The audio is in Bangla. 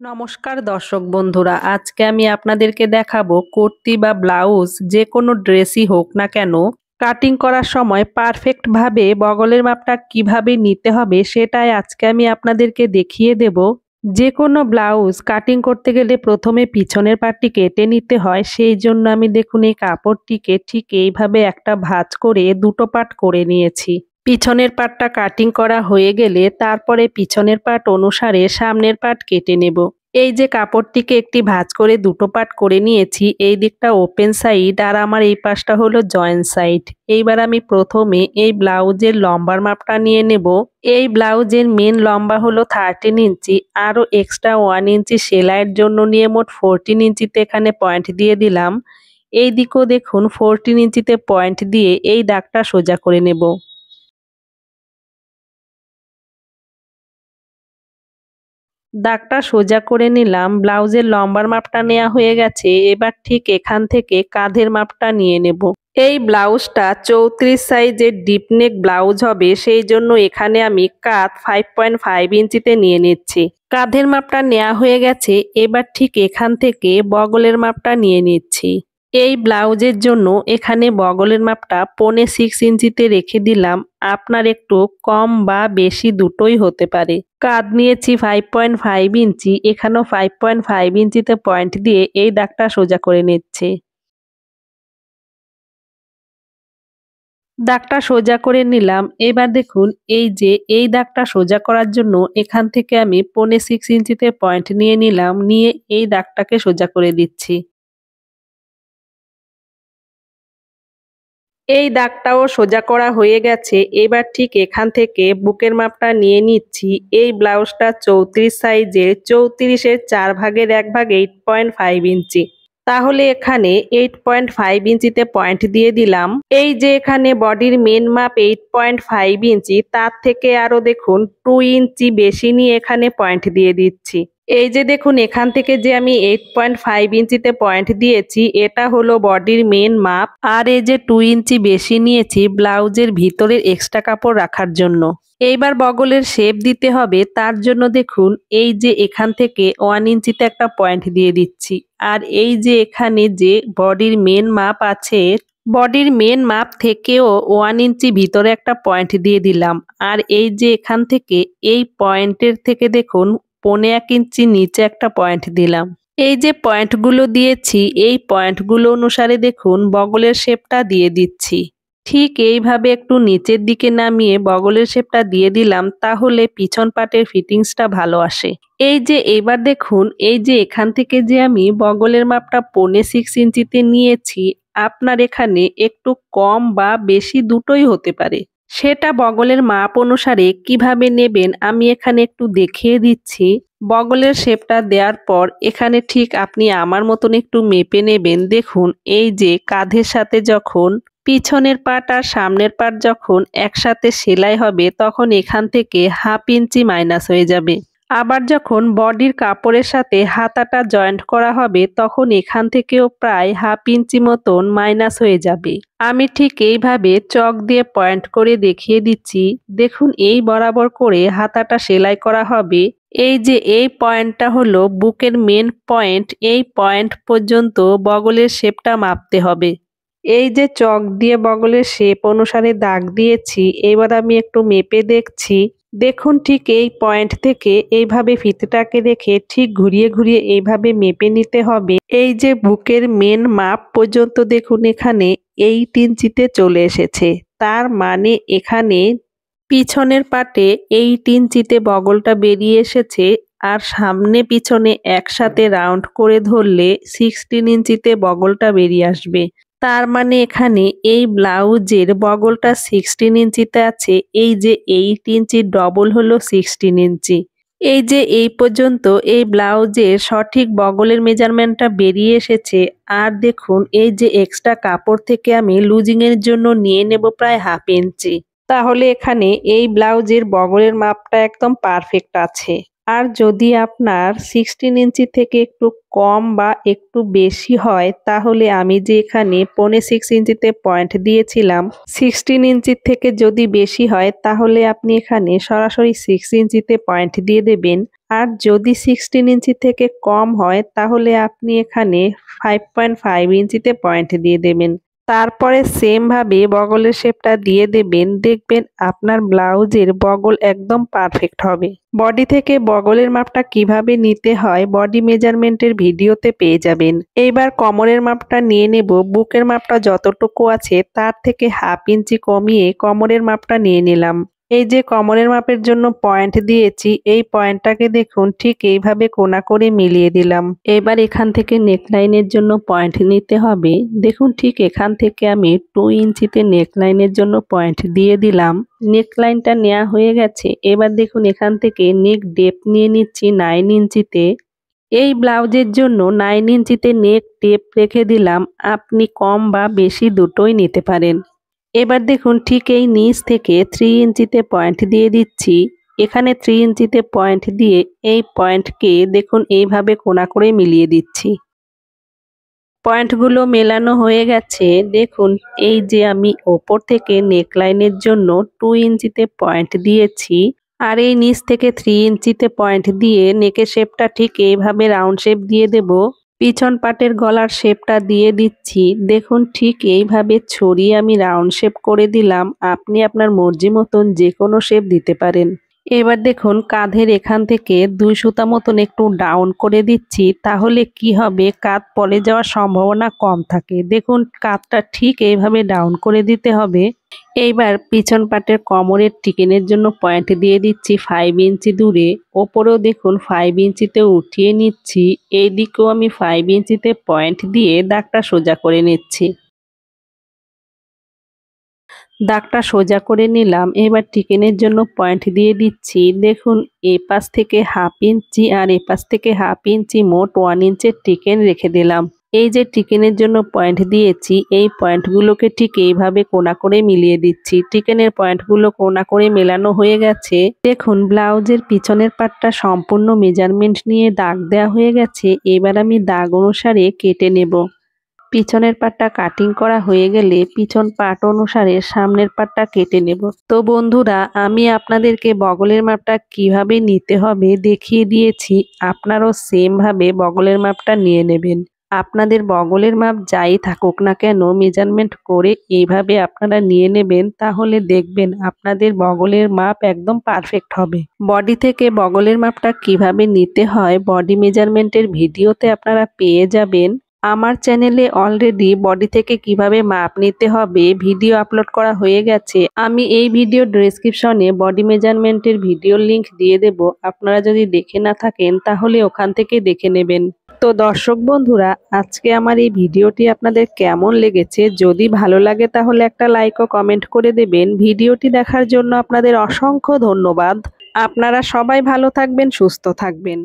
নমস্কার দর্শক বন্ধুরা, আজকে আমি আপনাদেরকে দেখাবো কুর্তি বা ব্লাউজ যে কোনো ড্রেসই হোক না কেন কাটিং করার সময় পারফেক্ট ভাবে বগলের মাপটা কিভাবে নিতে হবে সেটাই আজকে আমি আপনাদেরকে দেখিয়ে দেব। যে কোনো ব্লাউজ কাটিং করতে গেলে প্রথমে পিছনের পাটটি কেটে নিতে হয়, সেই জন্য আমি দেখুন এই কাপড়টিকে ঠিক এইভাবে একটা ভাঁজ করে দুটো পাট করে নিয়েছি। পিছনের পাটটা কাটিং করা হয়ে গেলে তারপরে পিছনের পাট অনুসারে সামনের পাট কেটে নেব। এই যে কাপড়টিকে একটি ভাঁজ করে দুটো পাট করে নিয়েছি, এই দিকটা ওপেন সাইড আর আমার এই পাশটা হলো জয়েন্ট সাইড। এইবার আমি প্রথমে এই ব্লাউজের লম্বার মাপটা নিয়ে নেব। এই ব্লাউজের মেন লম্বা হলো 13 ইঞ্চি, আরও এক্সট্রা 1 ইঞ্চি সেলাইয়ের জন্য নিয়ে মোট 14 ইঞ্চিতে এখানে পয়েন্ট দিয়ে দিলাম। এই দিকেও দেখুন 14 ইঞ্চিতে পয়েন্ট দিয়ে এই দাগটা সোজা করে নেব। দাগটা সোজা করে নিলাম, ব্লাউজের লম্বার মাপটা নেওয়া হয়ে গেছে। এবার ঠিক এখান থেকে কাঁধের মাপটা নিয়ে নেব। এই ব্লাউজটা 34 সাইজের ডিপ নেক ব্লাউজ হবে, সেই জন্য এখানে আমি কাঁধ 5.5 ইঞ্চিতে নিয়ে নিচ্ছি। কাঁধের মাপটা নেওয়া হয়ে গেছে, এবার ঠিক এখান থেকে বগলের মাপটা নিয়ে নিচ্ছি। এই ব্লাউজের জন্য এখানে বগলের মাপটা 6.25 ইঞ্চিতে রেখে দিলাম। আপনার একটু কম বা বেশি দুটোই হতে পারে। কাঁধ নিয়েছি 5.5 ইঞ্চি, এখানেও 5.5 ইঞ্চিতে পয়েন্ট দিয়ে এই দাগটা সোজা করে নিচ্ছে। দাগটা সোজা করে নিলাম। এবার দেখুন এই যে এই দাগটা সোজা করার জন্য এখান থেকে আমি 6.25 ইঞ্চিতে পয়েন্ট নিয়ে নিলাম, নিয়ে এই দাগটাকে সোজা করে দিচ্ছি। এই দাগটাও সোজা করা হয়ে গেছে। এবার ঠিক এখান থেকে বুকের মাপটা নিয়ে নিচ্ছি। এই ব্লাউজটা 34 সাইজের, 34-এর 4 ভাগের 1 ভাগ 8.5 ইঞ্চি। তাহলে এখানে 8.5 ইঞ্চিতে পয়েন্ট দিয়ে দিলাম। এই যে এখানে বডির মেন মাপ 8.5 ইঞ্চি, তার থেকে আরো দেখুন 2 ইঞ্চি বেশি নিয়ে এখানে পয়েন্ট দিয়ে দিচ্ছি। এই যে দেখুন এখান থেকে যে আমি 8.5 ইঞ্চিতে পয়েন্ট দিয়েছি, এটা হলো বডির মেন মাপ। আর এই যে 2 ইঞ্চি বেশি নিয়েছি ব্লাউজের ভিতরের এক্সট্রা কাপড় রাখার জন্য। এইবার বগলের শেপ দিতে হবে, তার জন্য দেখুন এই যে এখান থেকে 1 ইঞ্চিতে একটা পয়েন্ট দিয়ে দিচ্ছি। আর এই যে এখানে যে বডির মেন মাপ আছে, বডির মেন মাপ থেকেও 1 ইঞ্চি ভিতরে একটা পয়েন্ট দিয়ে দিলাম। আর এই যে এখান থেকে এই পয়েন্টের থেকে দেখুন 1.25 ইঞ্চি নিচে একটা পয়েন্ট দিলাম। এই যে পয়েন্টগুলো দিয়েছি, এই পয়েন্টগুলো অনুসারে দেখুন বগলের শেপটা দিয়ে দিচ্ছি। ঠিক এইভাবে একটু নিচের দিকে নামিয়ে বগলের শেপটা দিয়ে দিলাম, তাহলে পিছন পাটের ফিটিংসটা ভালো আসে। এই যে এবার দেখুন এই যে এখান থেকে যে আমি বগলের মাপটা 6.25 ইঞ্চিতে নিয়েছি, আপনার এখানে একটু কম বা বেশি দুটোই হতে পারে। সেটা বগলের মাপ অনুসারে কিভাবে নেবেন আমি এখানে একটু দেখিয়ে দিচ্ছি। বগলের শেপটা দেওয়ার পর এখানে ঠিক আপনি আমার মতন একটু মেপে নেবেন। দেখুন এই যে কাঁধের সাথে যখন পিছনের পাট আর সামনের পাট যখন একসাথে সেলাই হবে, তখন এখান থেকে 1/2 ইঞ্চি মাইনাস হয়ে যাবে। আবার যখন বডির কাপড়ের সাথে হাতাটা জয়েন্ট করা হবে, তখন এখান থেকেও প্রায় 1/2 ইঞ্চি মতন মাইনাস হয়ে যাবে। আমি ঠিক এইভাবে চক দিয়ে পয়েন্ট করে দেখিয়ে দিচ্ছি। দেখুন এই বরাবর করে হাতাটা সেলাই করা হবে। এই যে এই পয়েন্টটা হলো বুকের মেন পয়েন্ট, এই পয়েন্ট পর্যন্ত বগলের শেপটা মাপতে হবে। এই যে চক দিয়ে বগলের শেপ অনুসারে দাগ দিয়েছি, এবার আমি একটু মেপে দেখছি। দেখুন ঠিক এই পয়েন্ট থেকে এইভাবে ফিতেটাকে রেখে ঠিক ঘুরিয়ে ঘুরিয়ে এইভাবে মেপে নিতে হবে। এই যে বুকের মেন মাপ পর্যন্ত দেখুন এখানে 8 ইঞ্চিতে চলে এসেছে। তার মানে এখানে পিছনের পাটে 8 ইঞ্চিতে বগলটা বেরিয়ে এসেছে। আর সামনে পিছনে একসাথে রাউন্ড করে ধরলে 16 ইঞ্চিতে বগলটা বেরিয়ে আসবে। তার মানে এখানে এই ব্লাউজের বগলটা 16 ইঞ্চিতে আছে। এই যে 8 ইঞ্চি ডবল হলো 16 ইঞ্চি। এই যে এই পর্যন্ত এই ব্লাউজের সঠিক বগলের মেজারমেন্টটা বেরিয়ে এসেছে। আর দেখুন এই যে এক্সট্রা কাপড় থেকে আমি লুজিং এর জন্য নিয়ে নেব প্রায় 1/2 ইঞ্চি। তাহলে এখানে এই ব্লাউজের বগলের মাপটা একদম পারফেক্ট আছে। আর যদি আপনার 16 ইঞ্চি থেকে একটু কম বা একটু বেশি হয়, তাহলে আমি যে এখানে 6.25 ইঞ্চিতে পয়েন্ট দিয়েছিলাম, 16 ইঞ্চির থেকে যদি বেশি হয় তাহলে আপনি এখানে সরাসরি 6 ইঞ্চিতে পয়েন্ট দিয়ে দেবেন। আর যদি 16 ইঞ্চি থেকে কম হয় তাহলে আপনি এখানে 5.5 ইঞ্চিতে পয়েন্ট দিয়ে দেবেন। তারপরে সেম ভাবে বগলের শেপটা দিয়ে দেবেন, দেখবেন আপনার ব্লাউজের বগল একদম পারফেক্ট হবে। বডি থেকে বগলের মাপটা কিভাবে নিতে হয় বডি মেজারমেন্টের ভিডিওতে পেয়ে যাবেন। এইবার কোমরের মাপটা নিয়ে নেব। বুকের মাপটা যতটুকু আছে তার থেকে হাফ ইঞ্চি কমিয়ে কোমরের মাপটা নিয়ে নিলাম। এই যে কোমরের মাপের জন্য পয়েন্ট দিয়েছি, এই পয়েন্টটাকে দেখুন ঠিক এইভাবে কোনা করে মিলিয়ে দিলাম। এবার এখান থেকে নেকলাইনের জন্য পয়েন্ট নিতে হবে। দেখুন ঠিক এখান থেকে আমি 2 ইঞ্চিতে নেকলাইনের জন্য পয়েন্ট দিয়ে দিলাম। নেকলাইনটা নেওয়া হয়ে গেছে। এবার দেখুন এখান থেকে নেক ডেপ নিয়ে নিচ্ছি 9 ইঞ্চিতে। এই ব্লাউজের জন্য 9 ইঞ্চিতে নেক ডেপ রেখে দিলাম। আপনি কম বা বেশি দুটোই নিতে পারেন। এবার দেখুন ঠিক এই নিচ থেকে 3 ইঞ্চিতে পয়েন্ট দিয়ে দিচ্ছি। এখানে 3 ইঞ্চিতে পয়েন্ট দিয়ে এই পয়েন্টকে দেখুন এইভাবে কোনা করে মিলিয়ে দিচ্ছি। পয়েন্টগুলো মেলানো হয়ে গেছে। দেখুন এই যে আমি ওপর থেকে নেকলাইনের জন্য 2 ইঞ্চিতে পয়েন্ট দিয়েছি আর এই নিচ থেকে 3 ইঞ্চিতে পয়েন্ট দিয়ে নেকের শেপটা ঠিক এইভাবে রাউন্ড শেপ দিয়ে দেব। পিছন পাটের গলার শেপটা দিয়ে দিচ্ছি। দেখুন ঠিক এইভাবে ছড়িয়ে আমি রাউন্ড শেপ করে দিলাম। আপনি আপনার মর্জি মতন যে কোনো শেপ দিতে পারেন। এবার দেখুন কাঁধের এখান থেকে 2 সুতা মতন একটু ডাউন করে দিচ্ছি, তাহলে কি হবে কাঁধ পড়ে যাওয়ার সম্ভাবনা কম থাকে। দেখুন কাঁধটা ঠিক এইভাবে ডাউন করে দিতে হবে। এইবার পিছন পাটের কোমরের টিকেনের জন্য পয়েন্ট দিয়ে দিচ্ছি 5 ইঞ্চি দূরে। ওপরেও দেখুন 5 ইঞ্চিতে উঠিয়ে নিচ্ছি। এই দিকেও আমি 5 ইঞ্চিতে পয়েন্ট দিয়ে দাগটা সোজা করে নিচ্ছি। দাগটা সোজা করে নিলাম। এবার টিকেনের জন্য পয়েন্ট দিয়ে দিচ্ছি। দেখুন এই পাশ থেকে হাফ ইঞ্চি আর এই পাশ থেকে হাফ ইঞ্চি, মোট 1 ইঞ্চের টিকেন রেখে দিলাম। এই যে টিকেনের জন্য পয়েন্ট দিয়েছি, এই পয়েন্টগুলোকে ঠিক এইভাবে কোনা করে মিলিয়ে দিচ্ছি। টিকেনের পয়েন্টগুলো কোনা করে মেলানো হয়ে গেছে। দেখুন ব্লাউজের পিছনের পাটটা সম্পূর্ণ মেজারমেন্ট নিয়ে দাগ দেওয়া হয়ে গেছে। এবার আমি দাগ অনুসারে কেটে নেব। পিছনের পাটটা কাটিং করা হয়ে গেলে পিছন পাট অনুসারে সামনের পাটটা কেটে নেব। তো বন্ধুরা, আমি আপনাদেরকে বগলের মাপটা কিভাবে নিতে হবে দেখিয়ে দিয়েছি। আপনারাও সেম ভাবে বগলের মাপটা নিয়ে নেবেন। আপনাদের বগলের মাপ যাই থাকুক না কেন মেজারমেন্ট করে এইভাবে আপনারা নিয়ে নেবেন, তাহলে দেখবেন আপনাদের বগলের মাপ একদম পারফেক্ট হবে। বডি থেকে বগলের মাপটা কিভাবে নিতে হয় বডি মেজারমেন্টের ভিডিওতে আপনারা পেয়ে যাবেন। আমার চ্যানেলে অলরেডি বডি থেকে কিভাবে মাপ নিতে হবে ভিডিও আপলোড করা হয়ে গেছে। আমি এই ভিডিও ডেসক্রিপশনে বডি মেজারমেন্টের ভিডিওর লিংক দিয়ে দেব। আপনারা যদি দেখে না থাকেন তাহলে ওখান থেকে দেখে নেবেন। তো দর্শক বন্ধুরা, আজকে আমার এই ভিডিওটি আপনাদের কেমন লেগেছে? যদি ভালো লাগে তাহলে একটা লাইক ও কমেন্ট করে দেবেন। ভিডিওটি দেখার জন্য আপনাদের অসংখ্য ধন্যবাদ। আপনারা সবাই ভালো থাকবেন, সুস্থ থাকবেন।